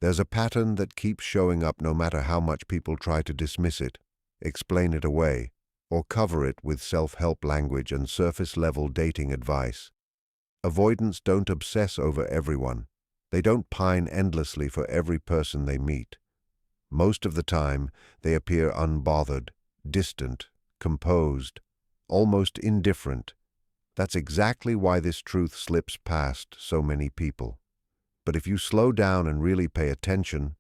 There's a pattern that keeps showing up no matter how much people try to dismiss it, explain it away, or cover it with self-help language and surface-level dating advice. Avoidants don't obsess over everyone. They don't pine endlessly for every person they meet. Most of the time, they appear unbothered, distant, composed, almost indifferent. That's exactly why this truth slips past so many people. But if you slow down and really pay attention,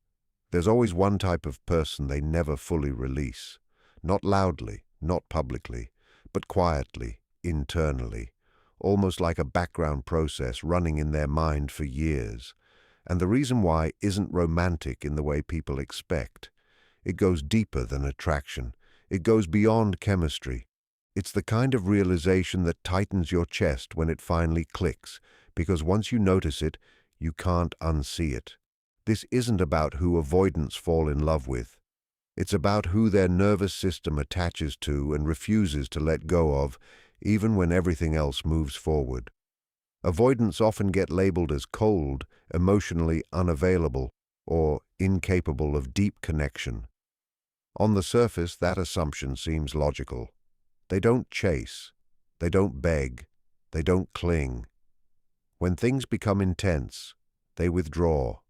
there's always one type of person they never fully release. Not loudly, not publicly, but quietly, internally, almost like a background process running in their mind for years. And the reason why isn't romantic in the way people expect. It goes deeper than attraction. It goes beyond chemistry. It's the kind of realization that tightens your chest when it finally clicks, because once you notice it, you can't unsee it. This isn't about who avoidants fall in love with. It's about who their nervous system attaches to and refuses to let go of, even when everything else moves forward. Avoidants often get labeled as cold, emotionally unavailable, or incapable of deep connection. On the surface, that assumption seems logical. They don't chase, they don't beg, they don't cling. When things become intense, they withdraw.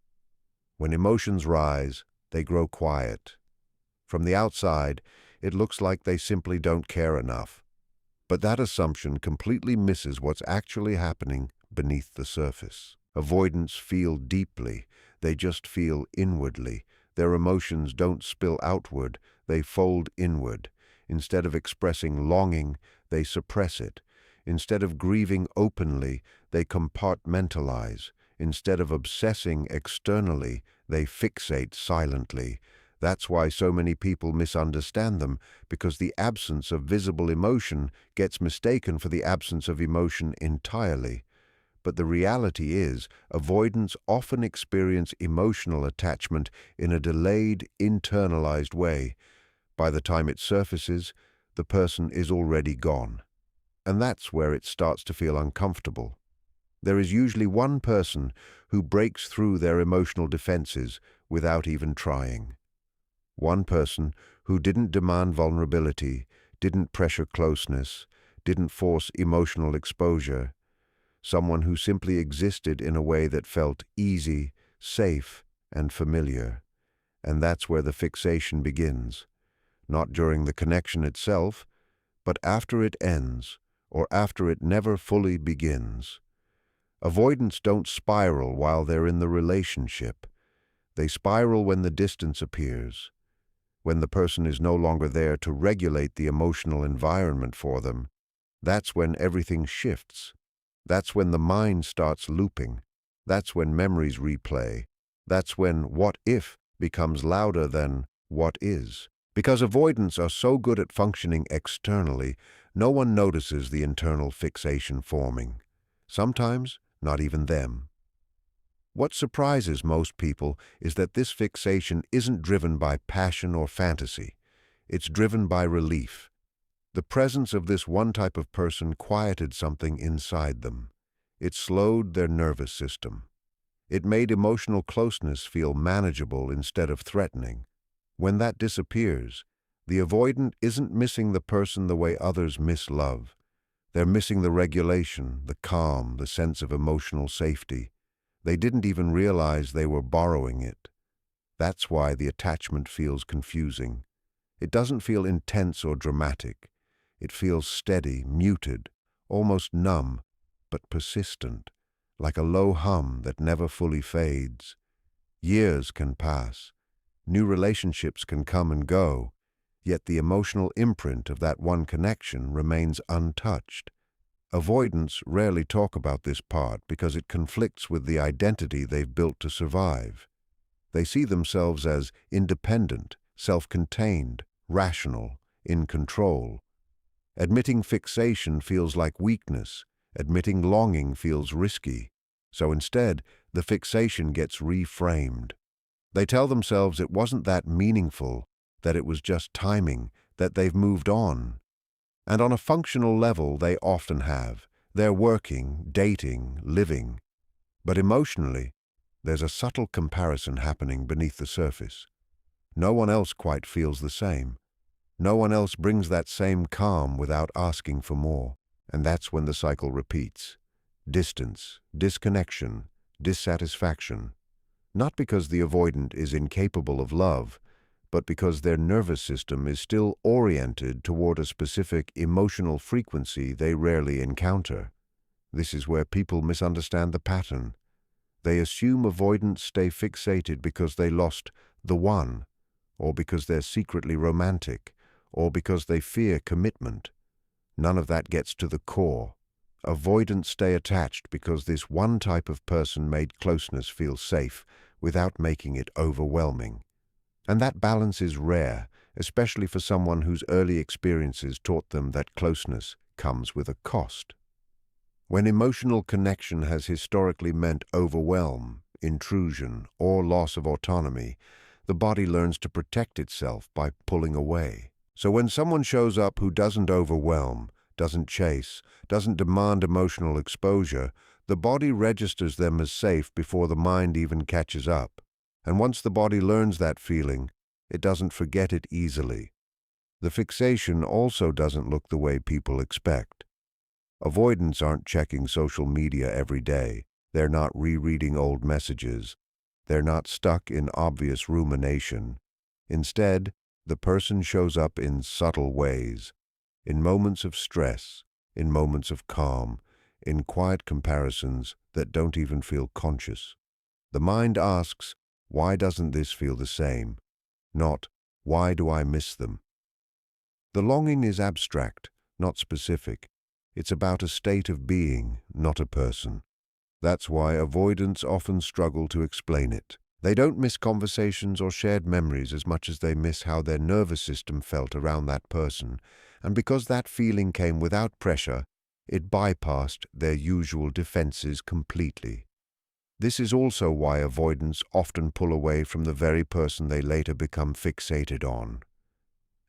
When emotions rise, they grow quiet. From the outside, it looks like they simply don't care enough. But that assumption completely misses what's actually happening beneath the surface. Avoidants feel deeply, they just feel inwardly. Their emotions don't spill outward, they fold inward. Instead of expressing longing, they suppress it. Instead of grieving openly, they compartmentalize. Instead of obsessing externally, they fixate silently. That's why so many people misunderstand them, because the absence of visible emotion gets mistaken for the absence of emotion entirely. But the reality is, avoidants often experience emotional attachment in a delayed, internalized way. By the time it surfaces, the person is already gone. And that's where it starts to feel uncomfortable. There is usually one person who breaks through their emotional defenses without even trying. One person who didn't demand vulnerability, didn't pressure closeness, didn't force emotional exposure. Someone who simply existed in a way that felt easy, safe, and familiar. And that's where the fixation begins. Not during the connection itself, but after it ends, or after it never fully begins. Avoidants don't spiral while they're in the relationship. They spiral when the distance appears, when the person is no longer there to regulate the emotional environment for them. That's when everything shifts. That's when the mind starts looping. That's when memories replay. That's when what if becomes louder than what is. Because avoidants are so good at functioning externally, no one notices the internal fixation forming. Sometimes, not even them. What surprises most people is that this fixation isn't driven by passion or fantasy. It's driven by relief. The presence of this one type of person quieted something inside them. It slowed their nervous system. It made emotional closeness feel manageable instead of threatening. When that disappears, the avoidant isn't missing the person the way others miss love. They're missing the regulation, the calm, the sense of emotional safety. They didn't even realize they were borrowing it. That's why the attachment feels confusing. It doesn't feel intense or dramatic. It feels steady, muted, almost numb, but persistent, like a low hum that never fully fades. Years can pass. New relationships can come and go, yet the emotional imprint of that one connection remains untouched. Avoidants rarely talk about this part because it conflicts with the identity they've built to survive. They see themselves as independent, self-contained, rational, in control. Admitting fixation feels like weakness. Admitting longing feels risky. So instead, the fixation gets reframed. They tell themselves it wasn't that meaningful, that it was just timing, that they've moved on. And on a functional level, they often have. They're working, dating, living. But emotionally, There's a subtle comparison happening beneath the surface. No one else quite feels the same. No one else brings that same calm without asking for more. And that's when the cycle repeats. Distance, disconnection, dissatisfaction. Not because the avoidant is incapable of love, but because their nervous system is still oriented toward a specific emotional frequency they rarely encounter. This is where people misunderstand the pattern. They assume avoidants stay fixated because they lost the one, or because they're secretly romantic, or because they fear commitment. None of that gets to the core. Avoidants stay attached because this one type of person made closeness feel safe without making it overwhelming. And that balance is rare, especially for someone whose early experiences taught them that closeness comes with a cost. When emotional connection has historically meant overwhelm, intrusion, or loss of autonomy, the body learns to protect itself by pulling away. So when someone shows up who doesn't overwhelm, doesn't chase, doesn't demand emotional exposure, the body registers them as safe before the mind even catches up. And once the body learns that feeling, it doesn't forget it easily. The fixation also doesn't look the way people expect. Avoidants aren't checking social media every day. They're not rereading old messages. They're not stuck in obvious rumination. Instead, the person shows up in subtle ways, in moments of stress, in moments of calm, in quiet comparisons that don't even feel conscious. The mind asks, why doesn't this feel the same? Not, why do I miss them? The longing is abstract, not specific. It's about a state of being, not a person. That's why avoidants often struggle to explain it. They don't miss conversations or shared memories as much as they miss how their nervous system felt around that person, and because that feeling came without pressure, it bypassed their usual defenses completely. This is also why avoidants often pull away from the very person they later become fixated on.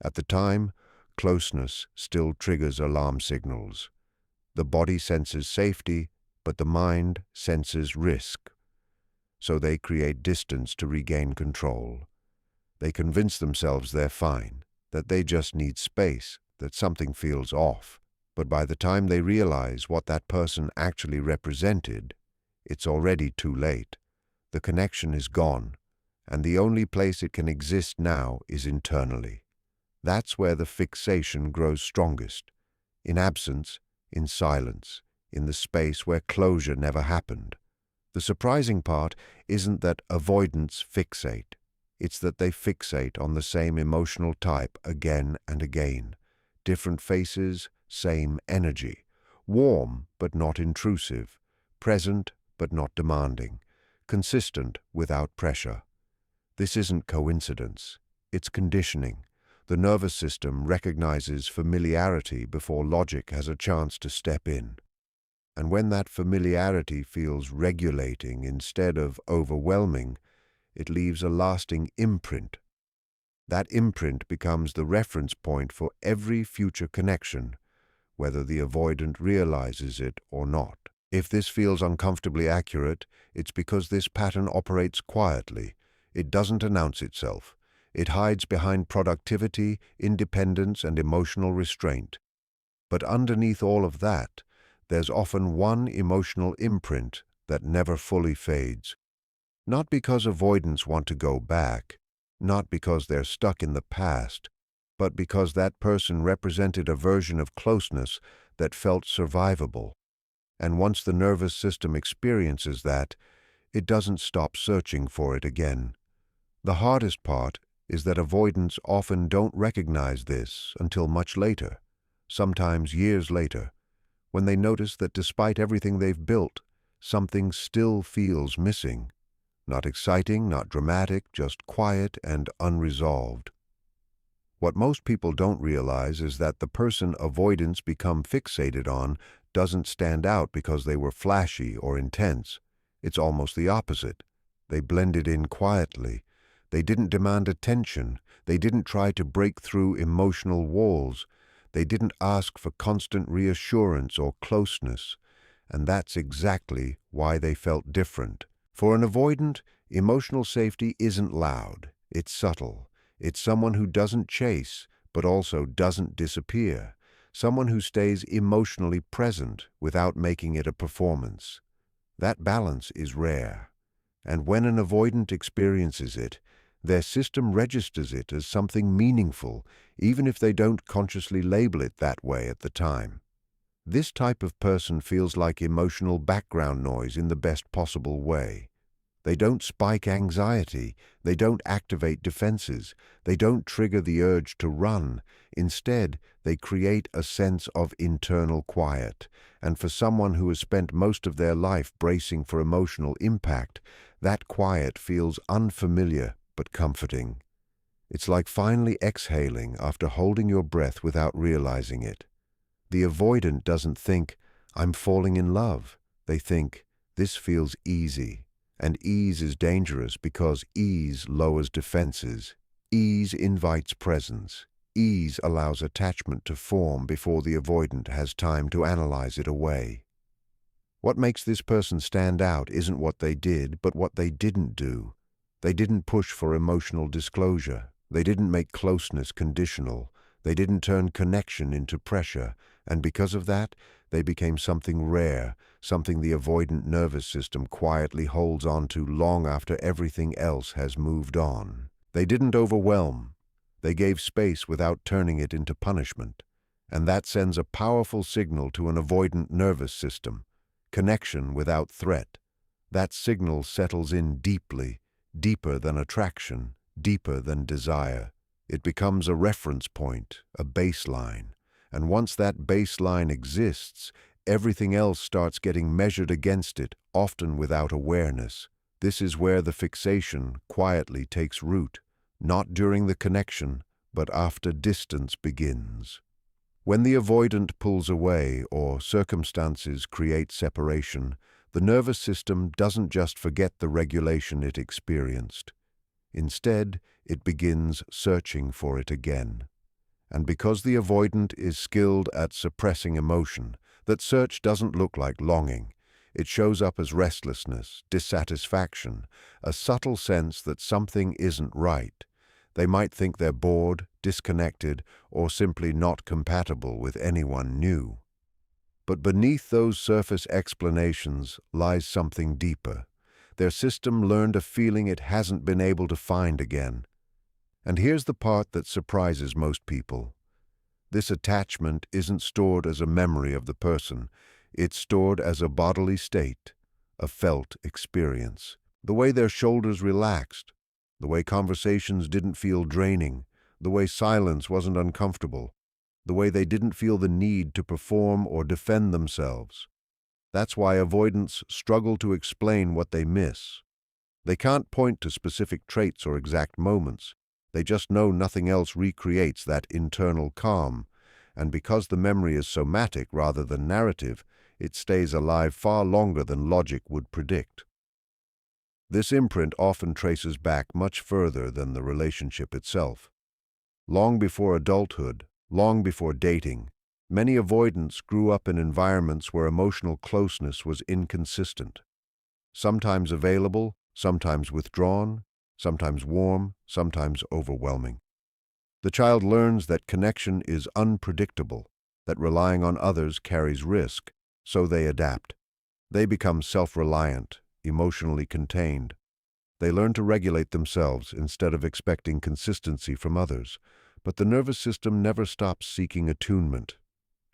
At the time, closeness still triggers alarm signals. The body senses safety, but the mind senses risk. So they create distance to regain control. They convince themselves they're fine, that they just need space, that something feels off. But by the time they realize what that person actually represented, it's already too late. The connection is gone, and the only place it can exist now is internally. That's where the fixation grows strongest, in absence, in silence, in the space where closure never happened. The surprising part isn't that avoidants fixate. It's that they fixate on the same emotional type again and again. Different faces, same energy. Warm but not intrusive. Present but not demanding. Consistent without pressure. This isn't coincidence. It's conditioning. The nervous system recognizes familiarity before logic has a chance to step in. And when that familiarity feels regulating instead of overwhelming, it leaves a lasting imprint. That imprint becomes the reference point for every future connection, whether the avoidant realizes it or not. If this feels uncomfortably accurate, it's because this pattern operates quietly. It doesn't announce itself. It hides behind productivity, independence, and emotional restraint. But underneath all of that, there's often one emotional imprint that never fully fades. Not because avoidants want to go back, not because they're stuck in the past, but because that person represented a version of closeness that felt survivable. And once the nervous system experiences that, it doesn't stop searching for it again. The hardest part is that avoidants often don't recognize this until much later, sometimes years later, when they notice that despite everything they've built, something still feels missing. Not exciting, not dramatic, just quiet and unresolved. What most people don't realize is that the person avoidants become fixated on doesn't stand out because they were flashy or intense. It's almost the opposite. They blended in quietly. They didn't demand attention. They didn't try to break through emotional walls. They didn't ask for constant reassurance or closeness. And that's exactly why they felt different. For an avoidant, emotional safety isn't loud, it's subtle. It's someone who doesn't chase, but also doesn't disappear. Someone who stays emotionally present without making it a performance. That balance is rare. And when an avoidant experiences it, their system registers it as something meaningful, even if they don't consciously label it that way at the time. This type of person feels like emotional background noise in the best possible way. They don't spike anxiety, they don't activate defenses, they don't trigger the urge to run. Instead, they create a sense of internal quiet. And for someone who has spent most of their life bracing for emotional impact, that quiet feels unfamiliar but comforting. It's like finally exhaling after holding your breath without realizing it. The avoidant doesn't think, "I'm falling in love." They think, "This feels easy." And ease is dangerous because ease lowers defenses. Ease invites presence. Ease allows attachment to form before the avoidant has time to analyze it away. What makes this person stand out isn't what they did, but what they didn't do. They didn't push for emotional disclosure. They didn't make closeness conditional. They didn't turn connection into pressure. And because of that, they became something rare, something the avoidant nervous system quietly holds on to long after everything else has moved on. They didn't overwhelm. They gave space without turning it into punishment. And that sends a powerful signal to an avoidant nervous system. Connection without threat. That signal settles in deeply, deeper than attraction, deeper than desire. It becomes a reference point, a baseline. And once that baseline exists, everything else starts getting measured against it, often without awareness. This is where the fixation quietly takes root, not during the connection, but after distance begins. When the avoidant pulls away or circumstances create separation, the nervous system doesn't just forget the regulation it experienced. Instead, it begins searching for it again. And because the avoidant is skilled at suppressing emotion, that search doesn't look like longing. It shows up as restlessness, dissatisfaction, a subtle sense that something isn't right. They might think they're bored, disconnected, or simply not compatible with anyone new. But beneath those surface explanations lies something deeper. Their system learned a feeling it hasn't been able to find again. And here's the part that surprises most people. This attachment isn't stored as a memory of the person. It's stored as a bodily state, a felt experience. The way their shoulders relaxed, the way conversations didn't feel draining, the way silence wasn't uncomfortable, the way they didn't feel the need to perform or defend themselves. That's why avoidants struggle to explain what they miss. They can't point to specific traits or exact moments. They just know nothing else recreates that internal calm. And because the memory is somatic rather than narrative, it stays alive far longer than logic would predict. This imprint often traces back much further than the relationship itself. Long before adulthood, long before dating, many avoidants grew up in environments where emotional closeness was inconsistent. Sometimes available, sometimes withdrawn, sometimes warm, sometimes overwhelming. The child learns that connection is unpredictable, that relying on others carries risk, so they adapt. They become self-reliant, emotionally contained. They learn to regulate themselves instead of expecting consistency from others. But the nervous system never stops seeking attunement.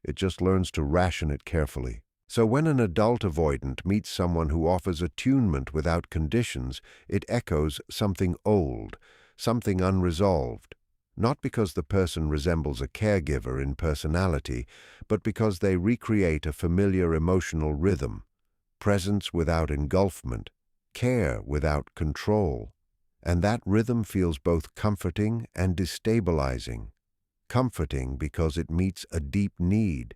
It just learns to ration it carefully. So when an adult avoidant meets someone who offers attunement without conditions, it echoes something old, something unresolved. Not because the person resembles a caregiver in personality, but because they recreate a familiar emotional rhythm. Presence without engulfment, care without control. And that rhythm feels both comforting and destabilizing. Comforting because it meets a deep need.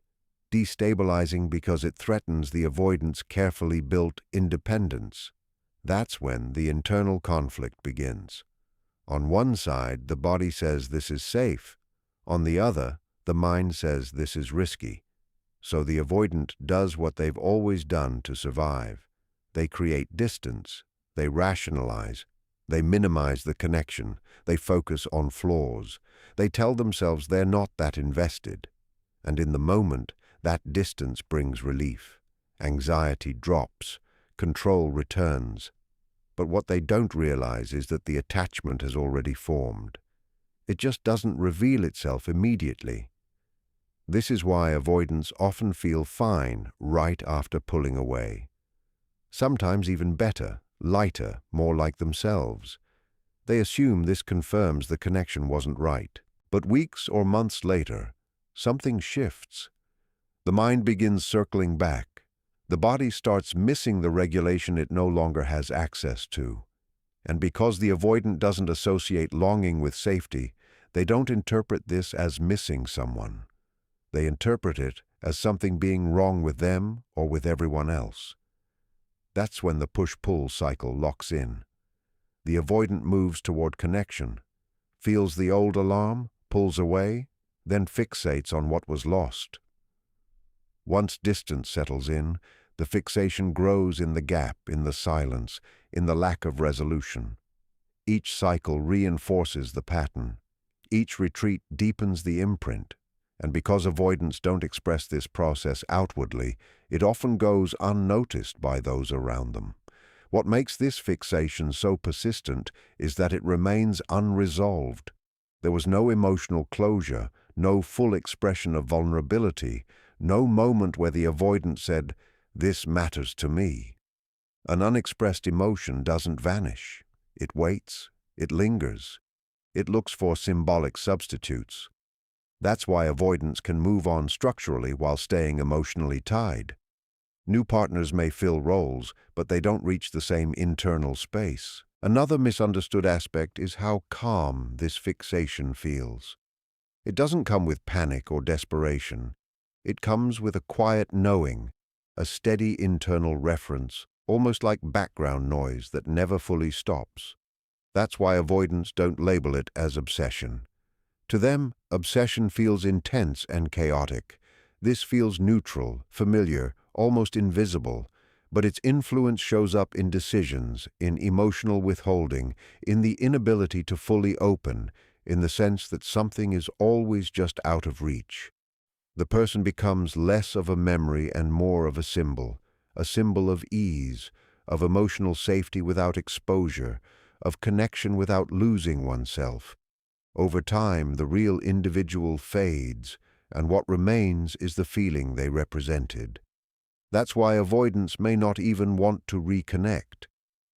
Destabilizing because it threatens the avoidant's carefully built independence. That's when the internal conflict begins. On one side, the body says this is safe. On the other, the mind says this is risky. So the avoidant does what they've always done to survive. They create distance. They rationalize. They minimize the connection. They focus on flaws. They tell themselves they're not that invested. And in the moment, that distance brings relief. Anxiety drops. Control returns. But what they don't realize is that the attachment has already formed. It just doesn't reveal itself immediately. This is why avoidants often feel fine right after pulling away. Sometimes even better, lighter, more like themselves. They assume this confirms the connection wasn't right. But weeks or months later, something shifts. The mind begins circling back. The body starts missing the regulation it no longer has access to. And because the avoidant doesn't associate longing with safety, they don't interpret this as missing someone. They interpret it as something being wrong with them or with everyone else. That's when the push-pull cycle locks in. The avoidant moves toward connection, feels the old alarm, pulls away, then fixates on what was lost. Once distance settles in, the fixation grows in the gap, in the silence, in the lack of resolution. Each cycle reinforces the pattern. Each retreat deepens the imprint. And because avoidants don't express this process outwardly, it often goes unnoticed by those around them. What makes this fixation so persistent is that it remains unresolved. There was no emotional closure, no full expression of vulnerability, no moment where the avoidant said, "This matters to me." An unexpressed emotion doesn't vanish. It waits, it lingers, it looks for symbolic substitutes. That's why avoidants can move on structurally while staying emotionally tied. New partners may fill roles, but they don't reach the same internal space. Another misunderstood aspect is how calm this fixation feels. It doesn't come with panic or desperation. It comes with a quiet knowing, a steady internal reference, almost like background noise that never fully stops. That's why avoidants don't label it as obsession. To them, obsession feels intense and chaotic. This feels neutral, familiar, almost invisible, but its influence shows up in decisions, in emotional withholding, in the inability to fully open, in the sense that something is always just out of reach. The person becomes less of a memory and more of a symbol of ease, of emotional safety without exposure, of connection without losing oneself. Over time, the real individual fades, and what remains is the feeling they represented. That's why avoidants may not even want to reconnect,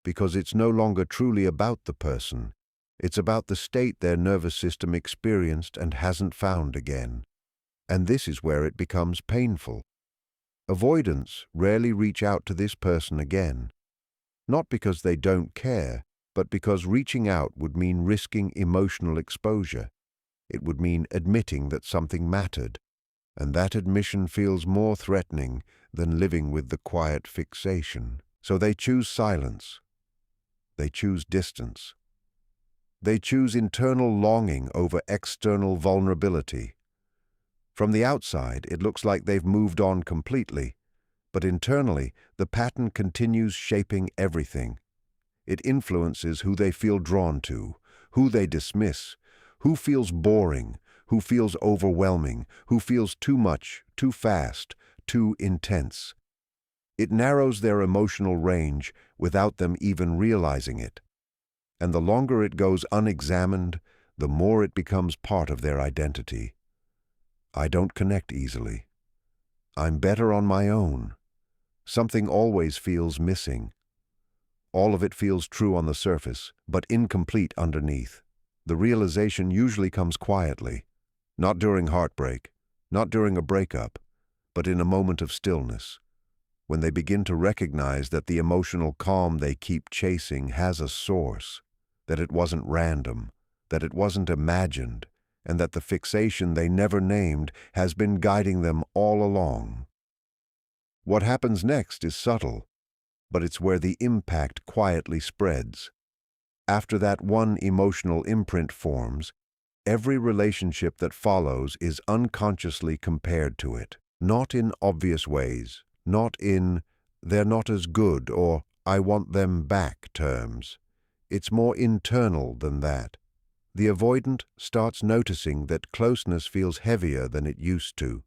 because it's no longer truly about the person. It's about the state their nervous system experienced and hasn't found again. And this is where it becomes painful. Avoidants rarely reach out to this person again, not because they don't care, but because reaching out would mean risking emotional exposure. It would mean admitting that something mattered, and that admission feels more threatening than living with the quiet fixation. So they choose silence. They choose distance. They choose internal longing over external vulnerability. From the outside, it looks like they've moved on completely, but internally, the pattern continues shaping everything. It influences who they feel drawn to, who they dismiss, who feels boring, who feels overwhelming, who feels too much, too fast, too intense. It narrows their emotional range without them even realizing it. And the longer it goes unexamined, the more it becomes part of their identity. I don't connect easily. I'm better on my own. Something always feels missing. All of it feels true on the surface, but incomplete underneath. The realization usually comes quietly, not during heartbreak, not during a breakup, but in a moment of stillness, when they begin to recognize that the emotional calm they keep chasing has a source, that it wasn't random, that it wasn't imagined, and that the fixation they never named has been guiding them all along. What happens next is subtle, but it's where the impact quietly spreads. After that one emotional imprint forms, every relationship that follows is unconsciously compared to it, not in obvious ways, not in "they're not as good" or "I want them back" terms. It's more internal than that. The avoidant starts noticing that closeness feels heavier than it used to.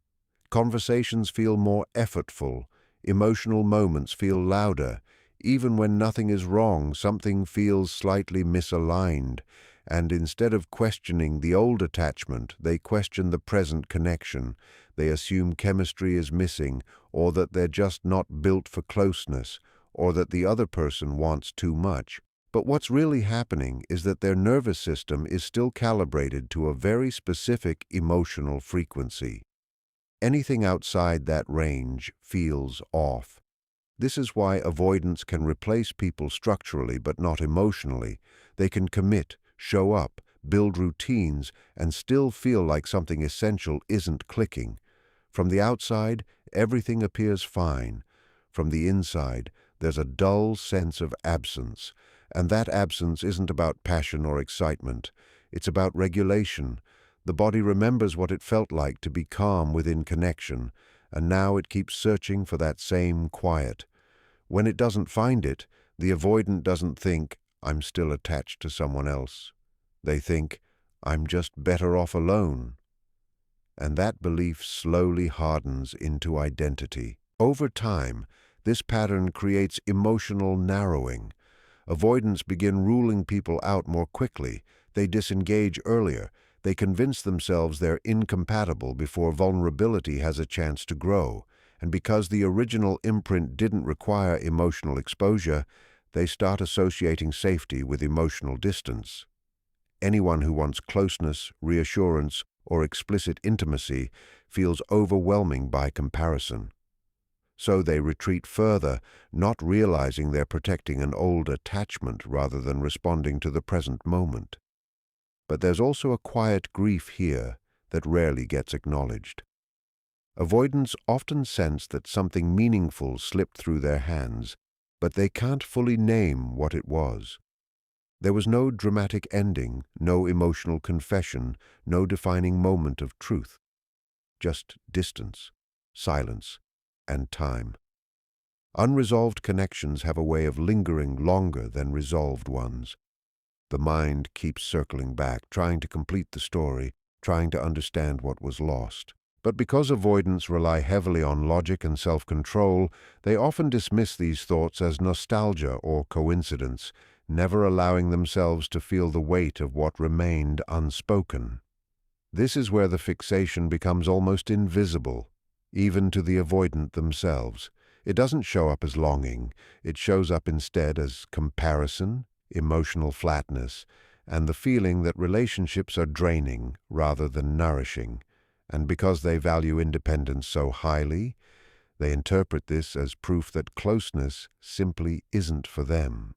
Conversations feel more effortful, emotional moments feel louder. Even when nothing is wrong, something feels slightly misaligned, and instead of questioning the old attachment, they question the present connection. They assume chemistry is missing, or that they're just not built for closeness, or that the other person wants too much. But what's really happening is that their nervous system is still calibrated to a very specific emotional frequency. Anything outside that range feels off. This is why avoidance can replace people structurally but not emotionally. They can commit, show up, build routines, and still feel like something essential isn't clicking. From the outside, everything appears fine. From the inside, there's a dull sense of absence. And that absence isn't about passion or excitement. It's about regulation. The body remembers what it felt like to be calm within connection, and now it keeps searching for that same quiet. When it doesn't find it, the avoidant doesn't think, "I'm still attached to someone else." They think, "I'm just better off alone." And that belief slowly hardens into identity. Over time, this pattern creates emotional narrowing. Avoidants begin ruling people out more quickly. They disengage earlier. They convince themselves they're incompatible before vulnerability has a chance to grow. And because the original imprint didn't require emotional exposure, they start associating safety with emotional distance. Anyone who wants closeness, reassurance, or explicit intimacy feels overwhelming by comparison. So they retreat further, not realizing they're protecting an old attachment rather than responding to the present moment. But there's also a quiet grief here that rarely gets acknowledged. Avoidants often sense that something meaningful slipped through their hands, but they can't fully name what it was. There was no dramatic ending, no emotional confession, no defining moment of truth. Just distance, silence, and time. Unresolved connections have a way of lingering longer than resolved ones. The mind keeps circling back, trying to complete the story, trying to understand what was lost. But because avoidants rely heavily on logic and self-control, they often dismiss these thoughts as nostalgia or coincidence, never allowing themselves to feel the weight of what remained unspoken. This is where the fixation becomes almost invisible, even to the avoidant themselves. It doesn't show up as longing. It shows up instead as comparison, emotional flatness, and the feeling that relationships are draining rather than nourishing. And because they value independence so highly, they interpret this as proof that closeness simply isn't for them.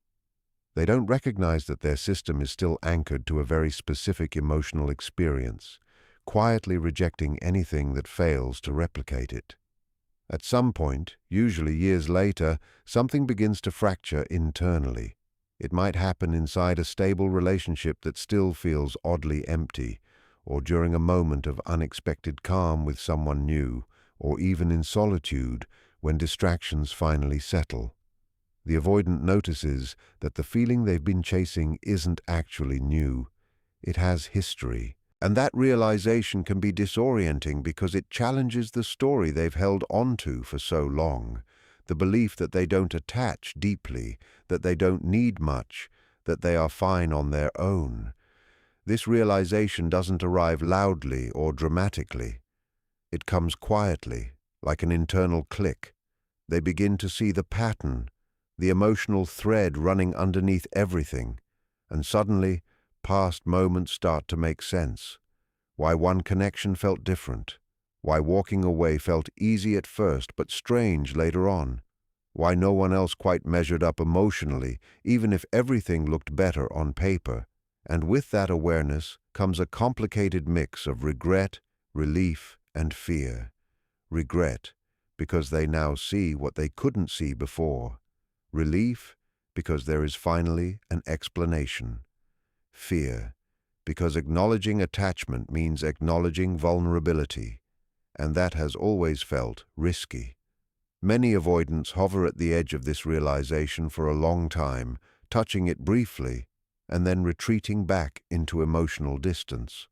They don't recognize that their system is still anchored to a very specific emotional experience, quietly rejecting anything that fails to replicate it. At some point, usually years later, something begins to fracture internally. It might happen inside a stable relationship that still feels oddly empty, or during a moment of unexpected calm with someone new, or even in solitude when distractions finally settle. The avoidant notices that the feeling they've been chasing isn't actually new. It has history. And that realization can be disorienting because it challenges the story they've held onto for so long. The belief that they don't attach deeply, that they don't need much, that they are fine on their own. This realization doesn't arrive loudly or dramatically. It comes quietly, like an internal click. They begin to see the pattern, the emotional thread running underneath everything, and suddenly, past moments start to make sense. Why one connection felt different. Why walking away felt easy at first but strange later on. Why no one else quite measured up emotionally, even if everything looked better on paper. And with that awareness comes a complicated mix of regret, relief, and fear. Regret, because they now see what they couldn't see before. Relief, because there is finally an explanation. Fear, because acknowledging attachment means acknowledging vulnerability, and that has always felt risky. Many avoidants hover at the edge of this realization for a long time, touching it briefly, and then retreating back into emotional distance.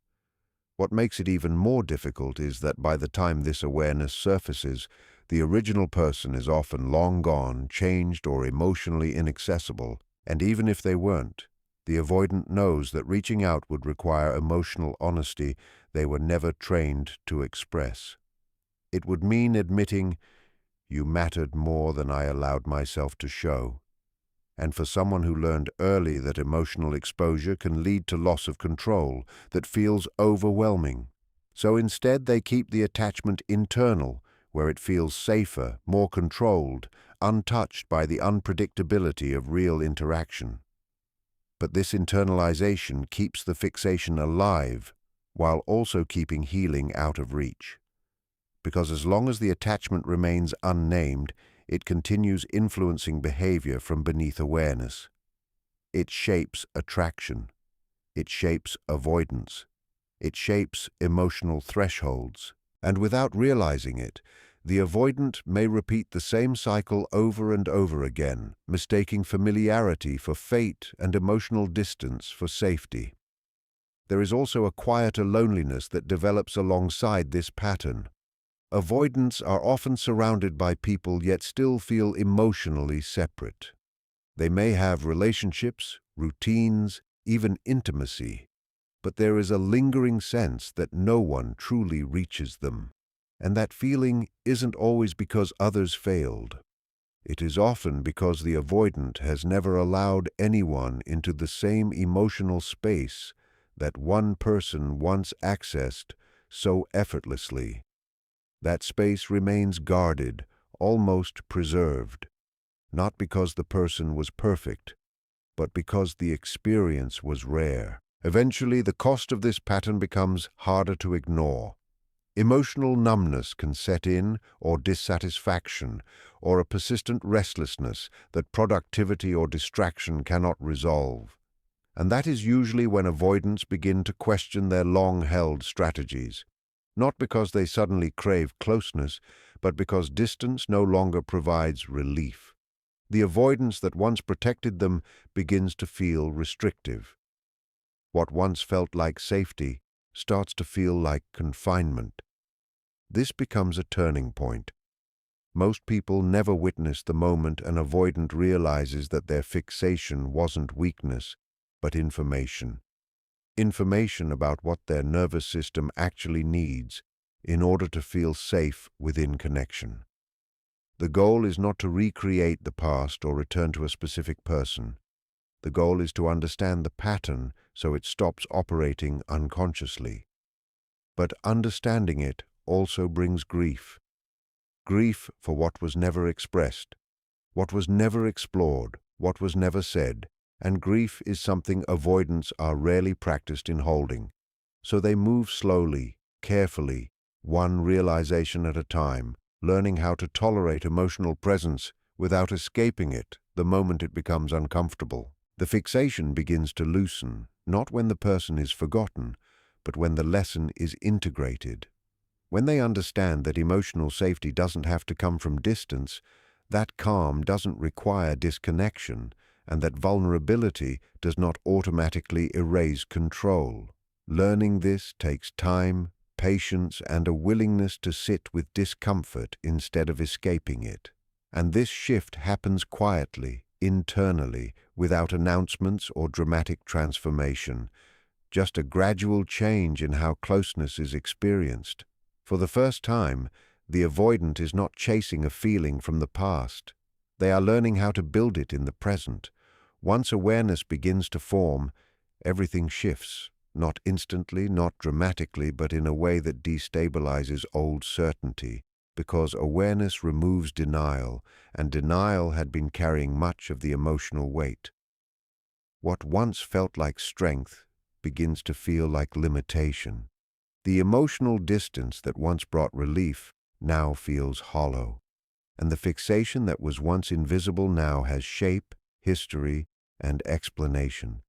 What makes it even more difficult is that by the time this awareness surfaces, the original person is often long gone, changed, or emotionally inaccessible, and even if they weren't, the avoidant knows that reaching out would require emotional honesty they were never trained to express. It would mean admitting, "You mattered more than I allowed myself to show." And for someone who learned early that emotional exposure can lead to loss of control, that feels overwhelming. So instead they keep the attachment internal, where it feels safer, more controlled, untouched by the unpredictability of real interaction. But this internalization keeps the fixation alive, while also keeping healing out of reach. Because as long as the attachment remains unnamed, it continues influencing behavior from beneath awareness. It shapes attraction. It shapes avoidance. It shapes emotional thresholds. And without realizing it, the avoidant may repeat the same cycle over and over again, mistaking familiarity for fate and emotional distance for safety. There is also a quieter loneliness that develops alongside this pattern. Avoidants are often surrounded by people yet still feel emotionally separate. They may have relationships, routines, even intimacy, but there is a lingering sense that no one truly reaches them. And that feeling isn't always because others failed. It is often because the avoidant has never allowed anyone into the same emotional space that one person once accessed so effortlessly. That space remains guarded, almost preserved, not because the person was perfect, but because the experience was rare. Eventually, the cost of this pattern becomes harder to ignore. Emotional numbness can set in, or dissatisfaction, or a persistent restlessness that productivity or distraction cannot resolve. And that is usually when avoidants begin to question their long-held strategies. Not because they suddenly crave closeness, but because distance no longer provides relief. The avoidance that once protected them begins to feel restrictive. What once felt like safety starts to feel like confinement. This becomes a turning point. Most people never witness the moment an avoidant realizes that their fixation wasn't weakness, but information. Information about what their nervous system actually needs in order to feel safe within connection. The goal is not to recreate the past or return to a specific person. The goal is to understand the pattern so it stops operating unconsciously. But understanding it also brings grief. Grief for what was never expressed, what was never explored, what was never said, and grief is something avoidants are rarely practiced in holding. So they move slowly, carefully, one realization at a time, learning how to tolerate emotional presence without escaping it the moment it becomes uncomfortable. The fixation begins to loosen, not when the person is forgotten, but when the lesson is integrated. When they understand that emotional safety doesn't have to come from distance, that calm doesn't require disconnection, and that vulnerability does not automatically erase control. Learning this takes time, patience, and a willingness to sit with discomfort instead of escaping it. And this shift happens quietly, internally, without announcements or dramatic transformation, just a gradual change in how closeness is experienced. For the first time, the avoidant is not chasing a feeling from the past. They are learning how to build it in the present. Once awareness begins to form, everything shifts, not instantly, not dramatically, but in a way that destabilizes old certainty, because awareness removes denial, and denial had been carrying much of the emotional weight. What once felt like strength begins to feel like limitation. The emotional distance that once brought relief now feels hollow, and the fixation that was once invisible now has shape, history, and explanation.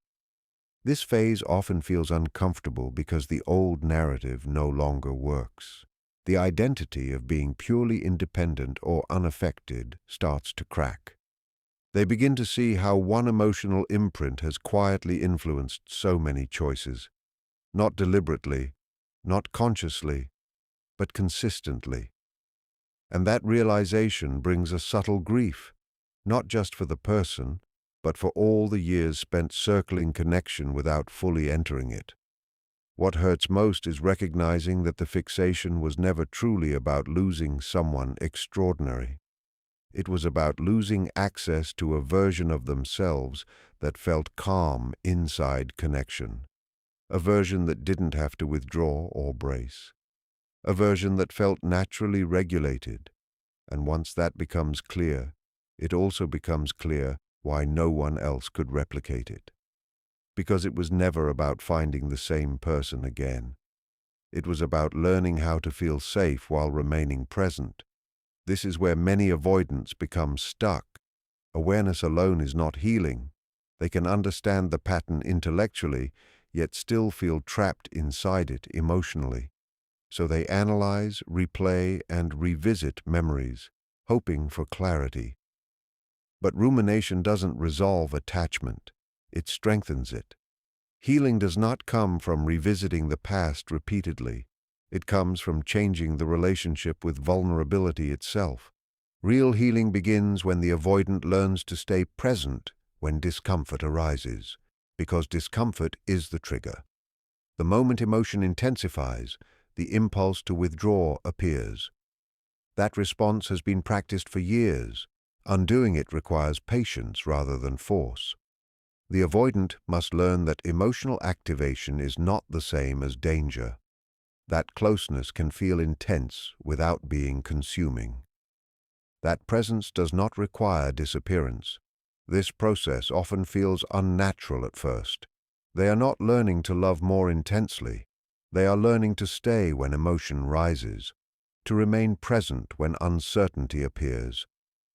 This phase often feels uncomfortable because the old narrative no longer works. The identity of being purely independent or unaffected starts to crack. They begin to see how one emotional imprint has quietly influenced so many choices, not deliberately, not consciously, but consistently. And that realization brings a subtle grief, not just for the person, but for all the years spent circling connection without fully entering it. What hurts most is recognizing that the fixation was never truly about losing someone extraordinary. It was about losing access to a version of themselves that felt calm inside connection, a version that didn't have to withdraw or brace, a version that felt naturally regulated. And once that becomes clear, it also becomes clear why no one else could replicate it. Because it was never about finding the same person again. It was about learning how to feel safe while remaining present. This is where many avoidants become stuck. Awareness alone is not healing. They can understand the pattern intellectually, yet still feel trapped inside it emotionally. So they analyze, replay, and revisit memories, hoping for clarity. But rumination doesn't resolve attachment. It strengthens it. Healing does not come from revisiting the past repeatedly. It comes from changing the relationship with vulnerability itself. Real healing begins when the avoidant learns to stay present when discomfort arises, because discomfort is the trigger. The moment emotion intensifies, the impulse to withdraw appears. That response has been practiced for years. Undoing it requires patience rather than force. The avoidant must learn that emotional activation is not the same as danger. That closeness can feel intense without being consuming. That presence does not require disappearance. This process often feels unnatural at first. They are not learning to love more intensely. They are learning to stay when emotion rises, to remain present when uncertainty appears,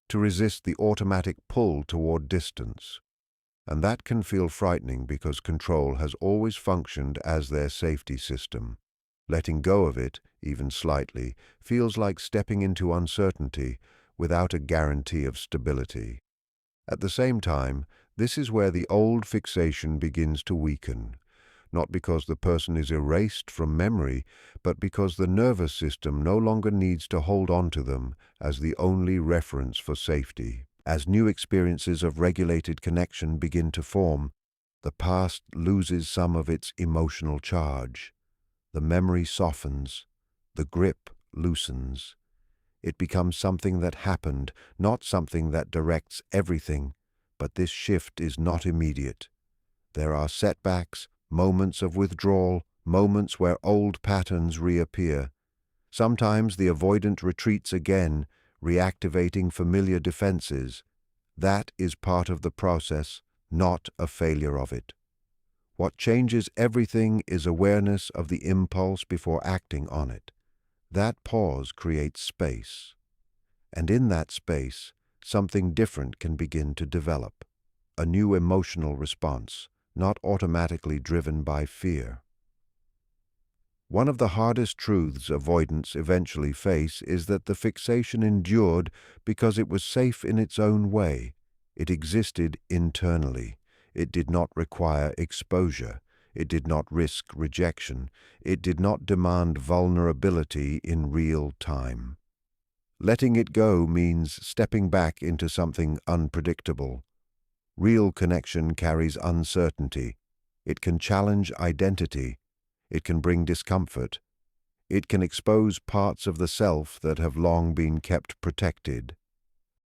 to resist the automatic pull toward distance. And that can feel frightening because control has always functioned as their safety system. Letting go of it, even slightly, feels like stepping into uncertainty without a guarantee of stability. At the same time, this is where the old fixation begins to weaken, not because the person is erased from memory, but because the nervous system no longer needs to hold on to them as the only reference for safety. As new experiences of regulated connection begin to form, the past loses some of its emotional charge. The memory softens, the grip loosens. It becomes something that happened, not something that directs everything. But this shift is not immediate. There are setbacks, moments of withdrawal, moments where old patterns reappear. Sometimes the avoidant retreats again, reactivating familiar defenses. That is part of the process, not a failure of it. What changes everything is awareness of the impulse before acting on it. That pause creates space. And in that space, something different can begin to develop. A new emotional response, not automatically driven by fear. One of the hardest truths avoidants eventually face is that the fixation endured because it was safe in its own way. It existed internally. It did not require exposure. It did not risk rejection. It did not demand vulnerability in real time. Letting it go means stepping back into something unpredictable. Real connection carries uncertainty. It can challenge identity. It can bring discomfort. It can expose parts of the self that have long been kept protected.